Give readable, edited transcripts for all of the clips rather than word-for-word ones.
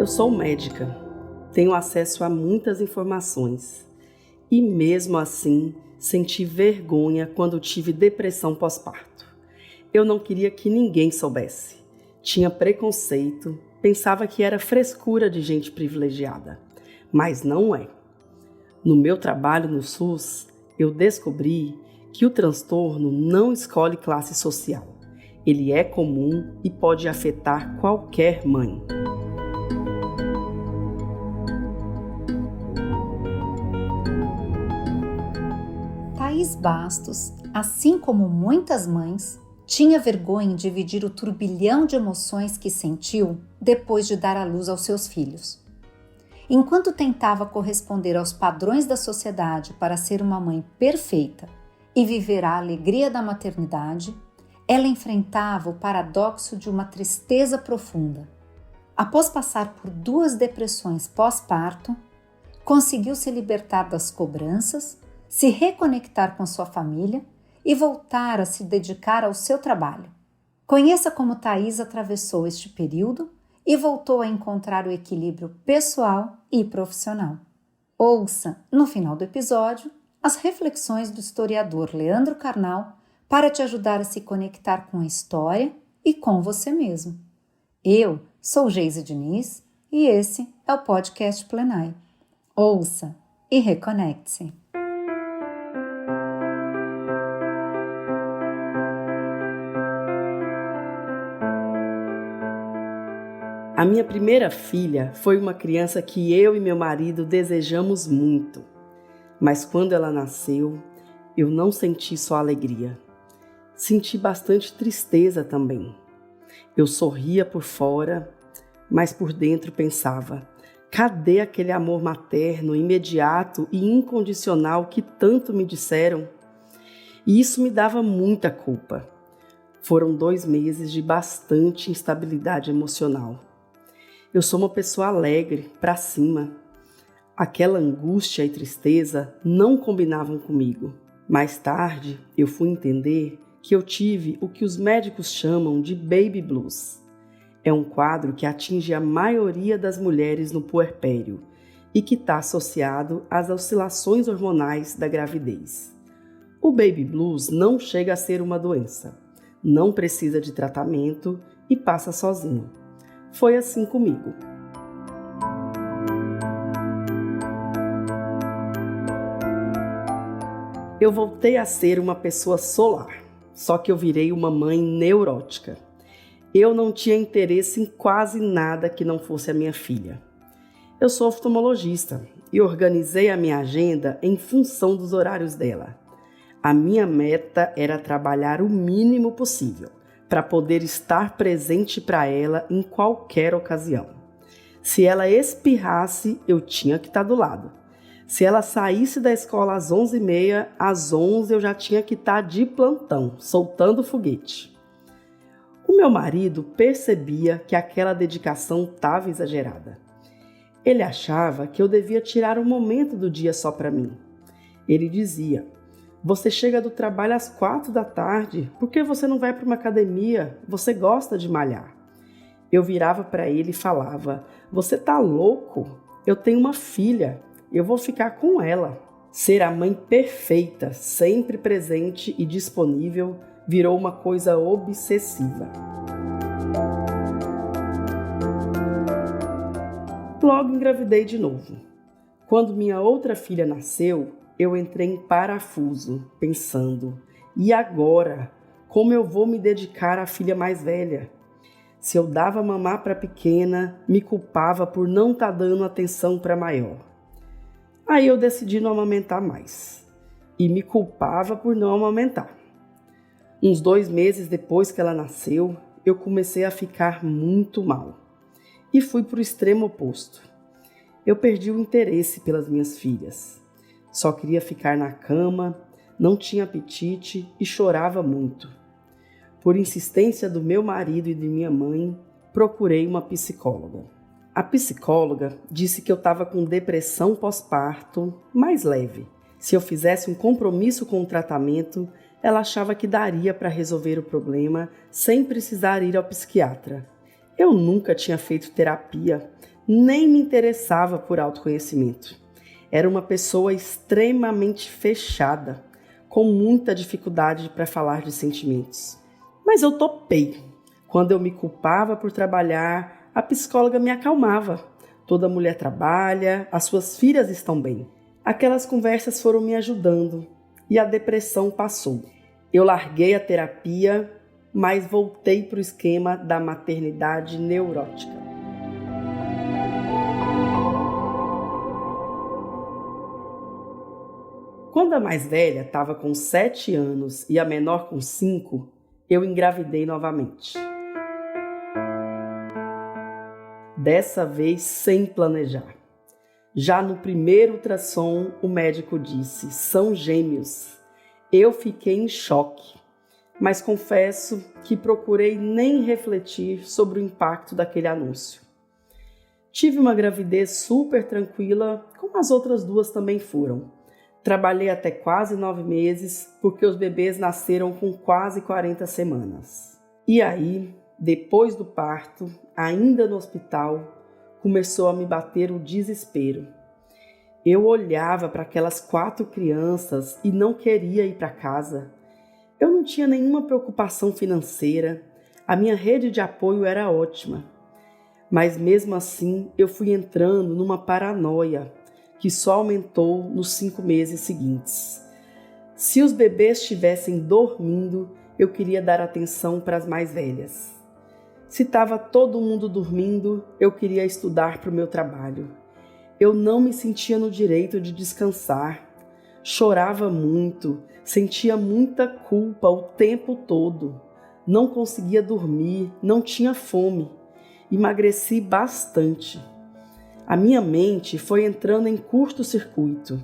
Eu sou médica, tenho acesso a muitas informações e mesmo assim senti vergonha quando tive depressão pós-parto. Eu não queria que ninguém soubesse. Tinha preconceito, pensava que era frescura de gente privilegiada, mas não é. No meu trabalho no SUS, eu descobri que o transtorno não escolhe classe social. Ele é comum e pode afetar qualquer mãe. Thaís Bastos, assim como muitas mães, tinha vergonha em dividir o turbilhão de emoções que sentiu depois de dar à luz aos seus filhos. Enquanto tentava corresponder aos padrões da sociedade para ser uma mãe perfeita e viver a alegria da maternidade, ela enfrentava o paradoxo de uma tristeza profunda. Após passar por 2 depressões pós-parto, conseguiu se libertar das cobranças, se reconectar com sua família e voltar a se dedicar ao seu trabalho. Conheça como Thaís atravessou este período e voltou a encontrar o equilíbrio pessoal e profissional. Ouça, no final do episódio, as reflexões do historiador Leandro Carnal para te ajudar a se conectar com a história e com você mesmo. Eu sou Geise Diniz e esse é o podcast Plenai. Ouça e reconecte-se. A minha primeira filha foi uma criança que eu e meu marido desejamos muito. Mas quando ela nasceu, eu não senti só alegria. Senti bastante tristeza também. Eu sorria por fora, mas por dentro pensava: cadê aquele amor materno, imediato e incondicional que tanto me disseram? E isso me dava muita culpa. Foram 2 meses de bastante instabilidade emocional. Eu sou uma pessoa alegre, pra cima. Aquela angústia e tristeza não combinavam comigo. Mais tarde, eu fui entender que eu tive o que os médicos chamam de baby blues. É um quadro que atinge a maioria das mulheres no puerpério e que está associado às oscilações hormonais da gravidez. O baby blues não chega a ser uma doença, não precisa de tratamento e passa sozinho. Foi assim comigo. Eu voltei a ser uma pessoa solar, só que eu virei uma mãe neurótica. Eu não tinha interesse em quase nada que não fosse a minha filha. Eu sou oftalmologista e organizei a minha agenda em função dos horários dela. A minha meta era trabalhar o mínimo possível para poder estar presente para ela em qualquer ocasião. Se ela espirrasse, eu tinha que estar do lado. Se ela saísse da escola às 11h30, às 11h eu já tinha que estar de plantão, soltando foguete. O meu marido percebia que aquela dedicação estava exagerada. Ele achava que eu devia tirar um momento do dia só para mim. Ele dizia: você chega do trabalho às 4h, por que você não vai para uma academia? Você gosta de malhar. Eu virava para ele e falava: você tá louco? Eu tenho uma filha, eu vou ficar com ela. Ser a mãe perfeita, sempre presente e disponível, virou uma coisa obsessiva. Logo engravidei de novo. Quando minha outra filha nasceu, eu entrei em parafuso, pensando: e agora? Como eu vou me dedicar à filha mais velha? Se eu dava mamar para a pequena, me culpava por não estar dando atenção para a maior. Aí eu decidi não amamentar mais. E me culpava por não amamentar. Uns 2 meses depois que ela nasceu, eu comecei a ficar muito mal. E fui para o extremo oposto. Eu perdi o interesse pelas minhas filhas. Só queria ficar na cama, não tinha apetite e chorava muito. Por insistência do meu marido e de minha mãe, procurei uma psicóloga. A psicóloga disse que eu estava com depressão pós-parto mais leve. Se eu fizesse um compromisso com o tratamento, ela achava que daria para resolver o problema sem precisar ir ao psiquiatra. Eu nunca tinha feito terapia, Nem me interessava por autoconhecimento. Era uma pessoa extremamente fechada, com muita dificuldade para falar de sentimentos. Mas eu topei. Quando eu me culpava por trabalhar, a psicóloga me acalmava. Toda mulher trabalha, as suas filhas estão bem. Aquelas conversas foram me ajudando e a depressão passou. Eu larguei a terapia, mas voltei para o esquema da maternidade neurótica. Quando a mais velha estava com 7 anos e a menor com 5, eu engravidei novamente. Dessa vez sem planejar. Já no primeiro ultrassom, o médico disse: são gêmeos. Eu fiquei em choque, mas confesso que procurei nem refletir sobre o impacto daquele anúncio. Tive uma gravidez super tranquila, como as outras 2 também foram. Trabalhei até quase 9 meses, porque os bebês nasceram com quase 40 semanas. E aí, depois do parto, ainda no hospital, começou a me bater o desespero. Eu olhava para aquelas 4 crianças e não queria ir para casa. Eu não tinha nenhuma preocupação financeira, a minha rede de apoio era ótima. Mas mesmo assim, eu fui entrando numa paranoia, que só aumentou nos 5 meses seguintes. Se os bebês estivessem dormindo, eu queria dar atenção para as mais velhas. Se estava todo mundo dormindo, eu queria estudar para o meu trabalho. Eu não me sentia no direito de descansar. Chorava muito, sentia muita culpa o tempo todo. Não conseguia dormir, não tinha fome. Emagreci bastante. A minha mente foi entrando em curto-circuito.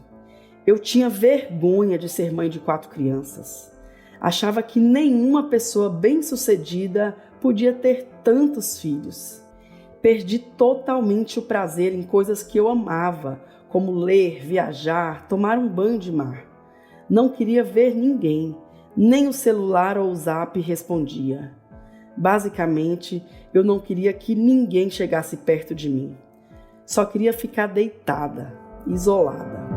Eu tinha vergonha de ser mãe de 4 crianças. Achava que nenhuma pessoa bem-sucedida podia ter tantos filhos. Perdi totalmente o prazer em coisas que eu amava, como ler, viajar, tomar um banho de mar. Não queria ver ninguém, nem o celular ou o zap respondia. Basicamente, eu não queria que ninguém chegasse perto de mim. Só queria ficar deitada, isolada.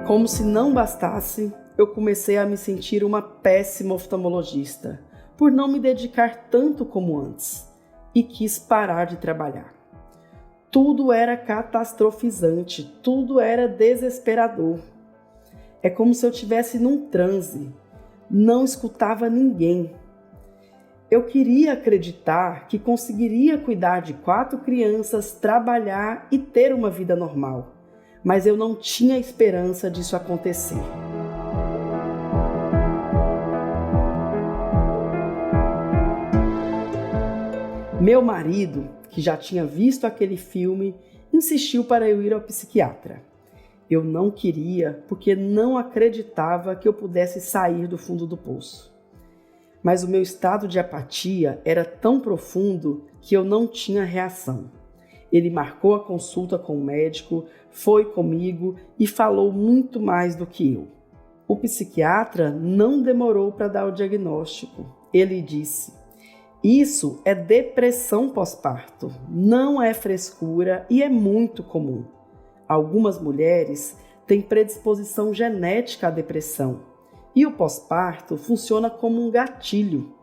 Como se não bastasse, eu comecei a me sentir uma péssima oftalmologista, por não me dedicar tanto como antes, e quis parar de trabalhar. Tudo era catastrofizante, tudo era desesperador. É como se eu estivesse num transe, não escutava ninguém. Eu queria acreditar que conseguiria cuidar de 4 crianças, trabalhar e ter uma vida normal, mas eu não tinha esperança disso acontecer. Meu marido, que já tinha visto aquele filme, insistiu para eu ir ao psiquiatra. Eu não queria, porque não acreditava que eu pudesse sair do fundo do poço. Mas o meu estado de apatia era tão profundo que eu não tinha reação. Ele marcou a consulta com o médico, foi comigo e falou muito mais do que eu. O psiquiatra não demorou para dar o diagnóstico. Ele disse: isso é depressão pós-parto, não é frescura e é muito comum. Algumas mulheres têm predisposição genética à depressão. E o pós-parto funciona como um gatilho.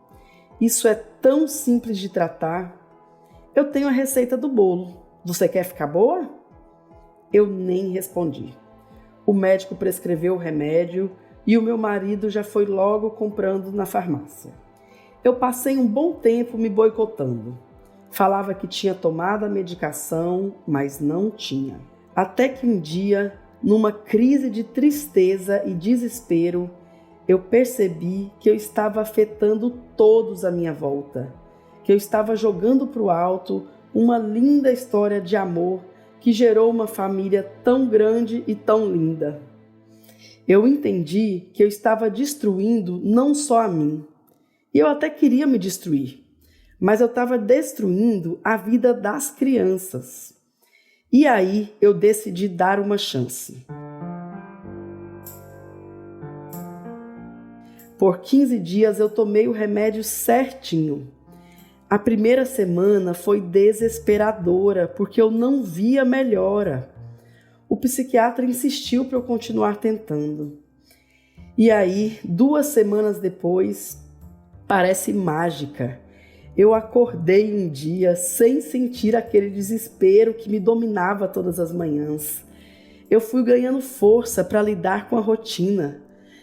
Isso é tão simples de tratar. Eu tenho a receita do bolo. Você quer ficar boa? Eu nem respondi. O médico prescreveu o remédio e o meu marido já foi logo comprando na farmácia. Eu passei um bom tempo me boicotando. Falava que tinha tomado a medicação, mas não tinha. Até que um dia, numa crise de tristeza e desespero, eu percebi que eu estava afetando todos à minha volta, que eu estava jogando para o alto uma linda história de amor que gerou uma família tão grande e tão linda. Eu entendi que eu estava destruindo não só a mim, e eu até queria me destruir, mas eu estava destruindo a vida das crianças. E aí eu decidi dar uma chance. Por 15 dias eu tomei o remédio certinho. A primeira semana foi desesperadora, porque eu não via melhora. O psiquiatra insistiu para eu continuar tentando. E aí, 2 semanas depois, parece mágica. Eu acordei um dia sem sentir aquele desespero que me dominava todas as manhãs. Eu fui ganhando força para lidar com a rotina.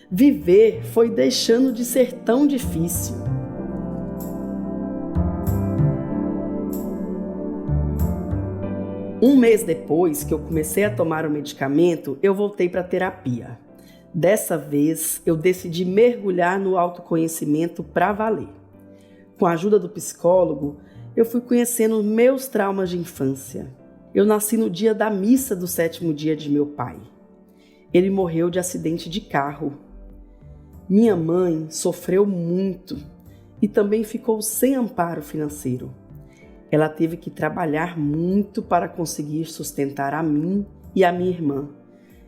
Viver foi deixando de ser tão difícil. Um mês depois que eu comecei a tomar o medicamento, eu voltei para a terapia. Dessa vez, eu decidi mergulhar no autoconhecimento para valer. Com a ajuda do psicólogo, eu fui conhecendo meus traumas de infância. Eu nasci no dia da missa do 7º dia de meu pai. Ele morreu de acidente de carro. Minha mãe sofreu muito e também ficou sem amparo financeiro. Ela teve que trabalhar muito para conseguir sustentar a mim e a minha irmã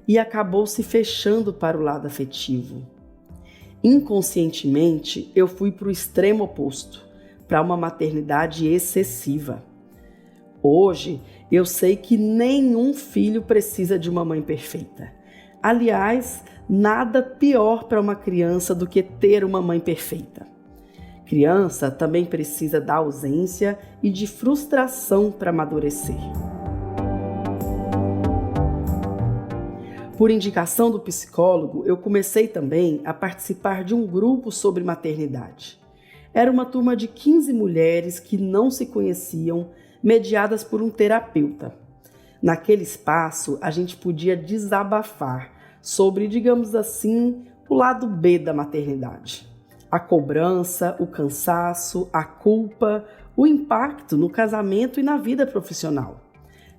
e acabou se fechando para o lado afetivo. Inconscientemente, eu fui para o extremo oposto, para uma maternidade excessiva. Hoje, eu sei que nenhum filho precisa de uma mãe perfeita. Aliás, nada pior para uma criança do que ter uma mãe perfeita. Criança também precisa da ausência e de frustração para amadurecer. Por indicação do psicólogo, eu comecei também a participar de um grupo sobre maternidade. Era uma turma de 15 mulheres que não se conheciam, mediadas por um terapeuta. Naquele espaço, a gente podia desabafar sobre, digamos assim, o lado B da maternidade. A cobrança, o cansaço, a culpa, o impacto no casamento e na vida profissional.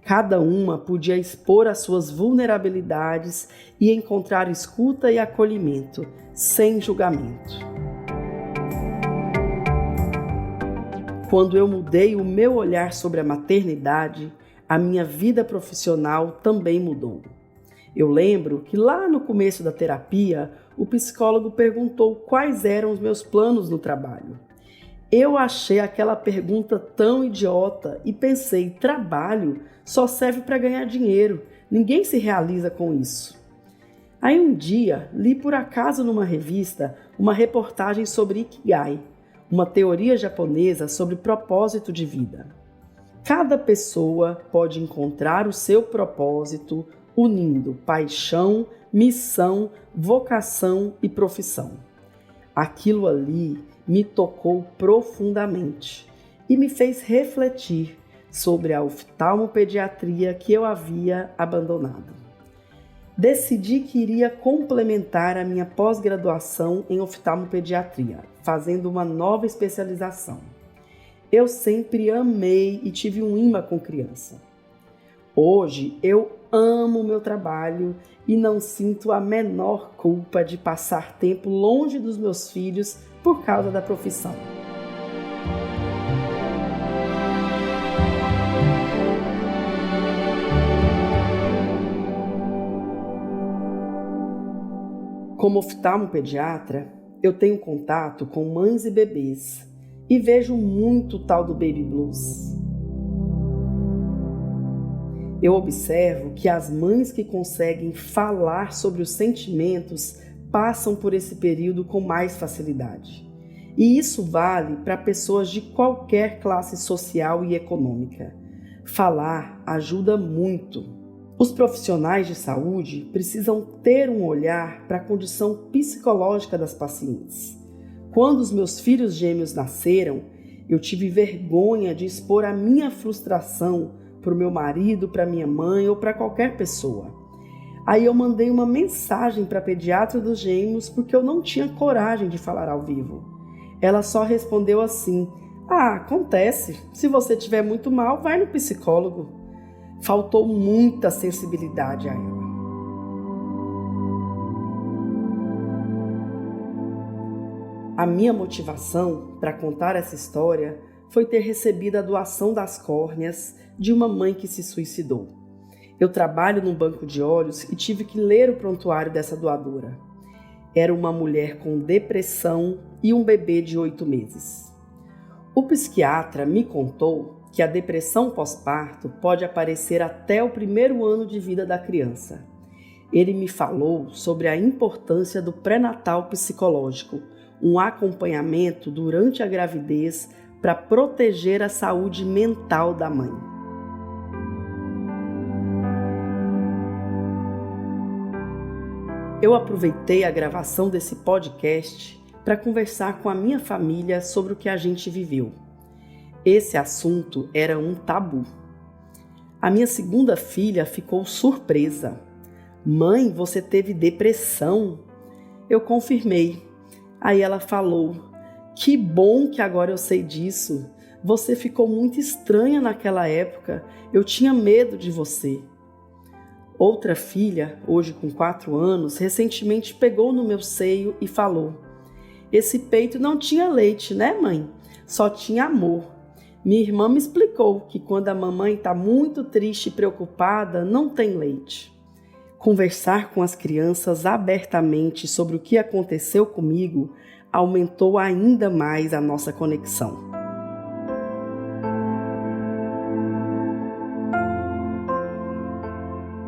Cada uma podia expor as suas vulnerabilidades e encontrar escuta e acolhimento, sem julgamento. Quando eu mudei o meu olhar sobre a maternidade, a minha vida profissional também mudou. Eu lembro que lá no começo da terapia, o psicólogo perguntou quais eram os meus planos no trabalho. Eu achei aquela pergunta tão idiota e pensei, trabalho só serve para ganhar dinheiro, ninguém se realiza com isso. Aí um dia, li por acaso numa revista uma reportagem sobre Ikigai, uma teoria japonesa sobre propósito de vida. Cada pessoa pode encontrar o seu propósito unindo paixão, missão, vocação e profissão. Aquilo ali me tocou profundamente e me fez refletir sobre a oftalmopediatria que eu havia abandonado. Decidi que iria complementar a minha pós-graduação em oftalmopediatria, fazendo uma nova especialização. Eu sempre amei e tive um imã com criança. Hoje eu amo o meu trabalho e não sinto a menor culpa de passar tempo longe dos meus filhos por causa da profissão. Como oftalmopediatra, eu tenho contato com mães e bebês e vejo muito o tal do baby blues. Eu observo que as mães que conseguem falar sobre os sentimentos passam por esse período com mais facilidade. E isso vale para pessoas de qualquer classe social e econômica. Falar ajuda muito. Os profissionais de saúde precisam ter um olhar para a condição psicológica das pacientes. Quando os meus filhos gêmeos nasceram, eu tive vergonha de expor a minha frustração para o meu marido, para minha mãe ou para qualquer pessoa. Aí eu mandei uma mensagem para a pediatra dos gêmeos porque eu não tinha coragem de falar ao vivo. Ela só respondeu assim: acontece, se você estiver muito mal, vai no psicólogo. Faltou muita sensibilidade a ela. A minha motivação para contar essa história foi ter recebido a doação das córneas de uma mãe que se suicidou. Eu trabalho num banco de olhos e tive que ler o prontuário dessa doadora. Era uma mulher com depressão e um bebê de 8 meses. O psiquiatra me contou que a depressão pós-parto pode aparecer até o 1º ano de vida da criança. Ele me falou sobre a importância do pré-natal psicológico, um acompanhamento durante a gravidez para proteger a saúde mental da mãe. Eu aproveitei a gravação desse podcast para conversar com a minha família sobre o que a gente viveu. Esse assunto era um tabu. A minha segunda filha ficou surpresa. Mãe, você teve depressão? Eu confirmei. Aí ela falou, que bom que agora eu sei disso. Você ficou muito estranha naquela época. Eu tinha medo de você. Outra filha, hoje com 4 anos, recentemente pegou no meu seio e falou, esse peito não tinha leite, né, mãe? Só tinha amor. Minha irmã me explicou que quando a mamãe está muito triste e preocupada, não tem leite. Conversar com as crianças abertamente sobre o que aconteceu comigo aumentou ainda mais a nossa conexão.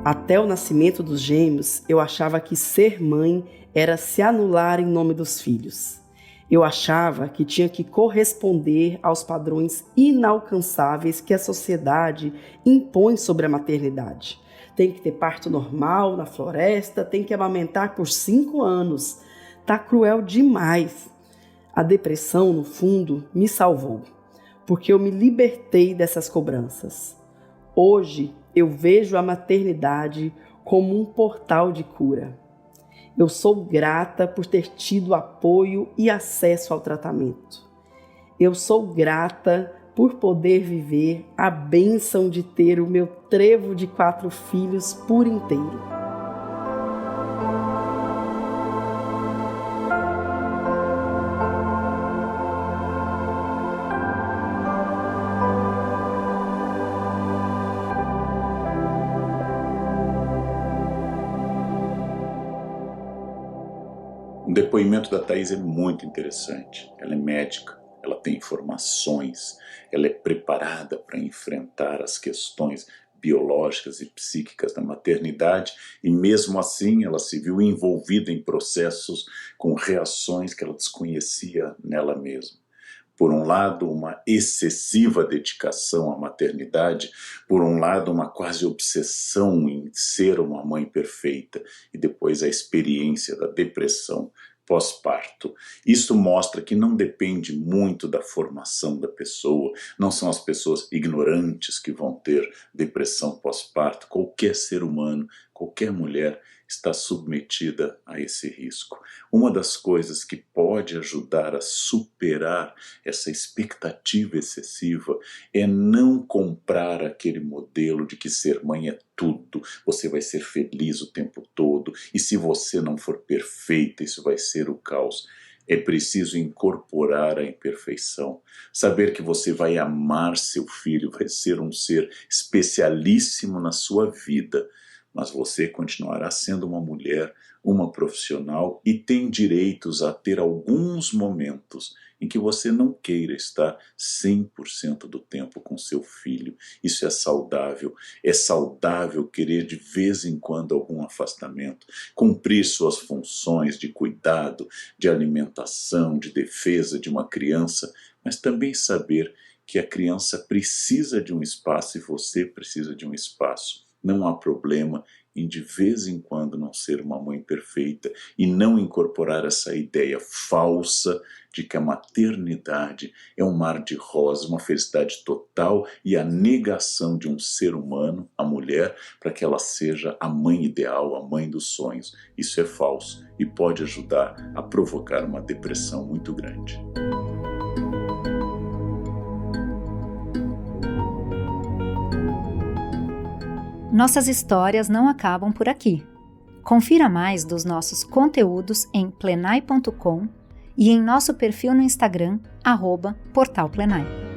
Até o nascimento dos gêmeos, eu achava que ser mãe era se anular em nome dos filhos. Eu achava que tinha que corresponder aos padrões inalcançáveis que a sociedade impõe sobre a maternidade. Tem que ter parto normal na floresta, tem que amamentar por 5 anos. Tá cruel demais. A depressão, no fundo, me salvou, porque eu me libertei dessas cobranças. Hoje, eu vejo a maternidade como um portal de cura. Eu sou grata por ter tido apoio e acesso ao tratamento. Eu sou grata por poder viver a bênção de ter o meu trevo de 4 filhos por inteiro. O depoimento da Thaís é muito interessante. Ela é médica, ela tem informações, ela é preparada para enfrentar as questões biológicas e psíquicas da maternidade e mesmo assim ela se viu envolvida em processos com reações que ela desconhecia nela mesma. Por um lado, uma excessiva dedicação à maternidade, por um lado, uma quase obsessão em ser uma mãe perfeita, e depois a experiência da depressão pós-parto. Isso mostra que não depende muito da formação da pessoa, não são as pessoas ignorantes que vão ter depressão pós-parto. Qualquer ser humano, qualquer mulher está submetida a esse risco. Uma das coisas que pode ajudar a superar essa expectativa excessiva é não comprar aquele modelo de que ser mãe é tudo, você vai ser feliz o tempo todo, e se você não for perfeita, isso vai ser o caos. É preciso incorporar a imperfeição, saber que você vai amar seu filho, vai ser um ser especialíssimo na sua vida, mas você continuará sendo uma mulher, uma profissional e tem direitos a ter alguns momentos em que você não queira estar 100% do tempo com seu filho. Isso é saudável querer de vez em quando algum afastamento, cumprir suas funções de cuidado, de alimentação, de defesa de uma criança, mas também saber que a criança precisa de um espaço e você precisa de um espaço. Não há problema em de vez em quando não ser uma mãe perfeita e não incorporar essa ideia falsa de que a maternidade é um mar de rosas, uma felicidade total e a negação de um ser humano, a mulher, para que ela seja a mãe ideal, a mãe dos sonhos. Isso é falso e pode ajudar a provocar uma depressão muito grande. Nossas histórias não acabam por aqui. Confira mais dos nossos conteúdos em plenai.com e em nosso perfil no Instagram, @portalplenai.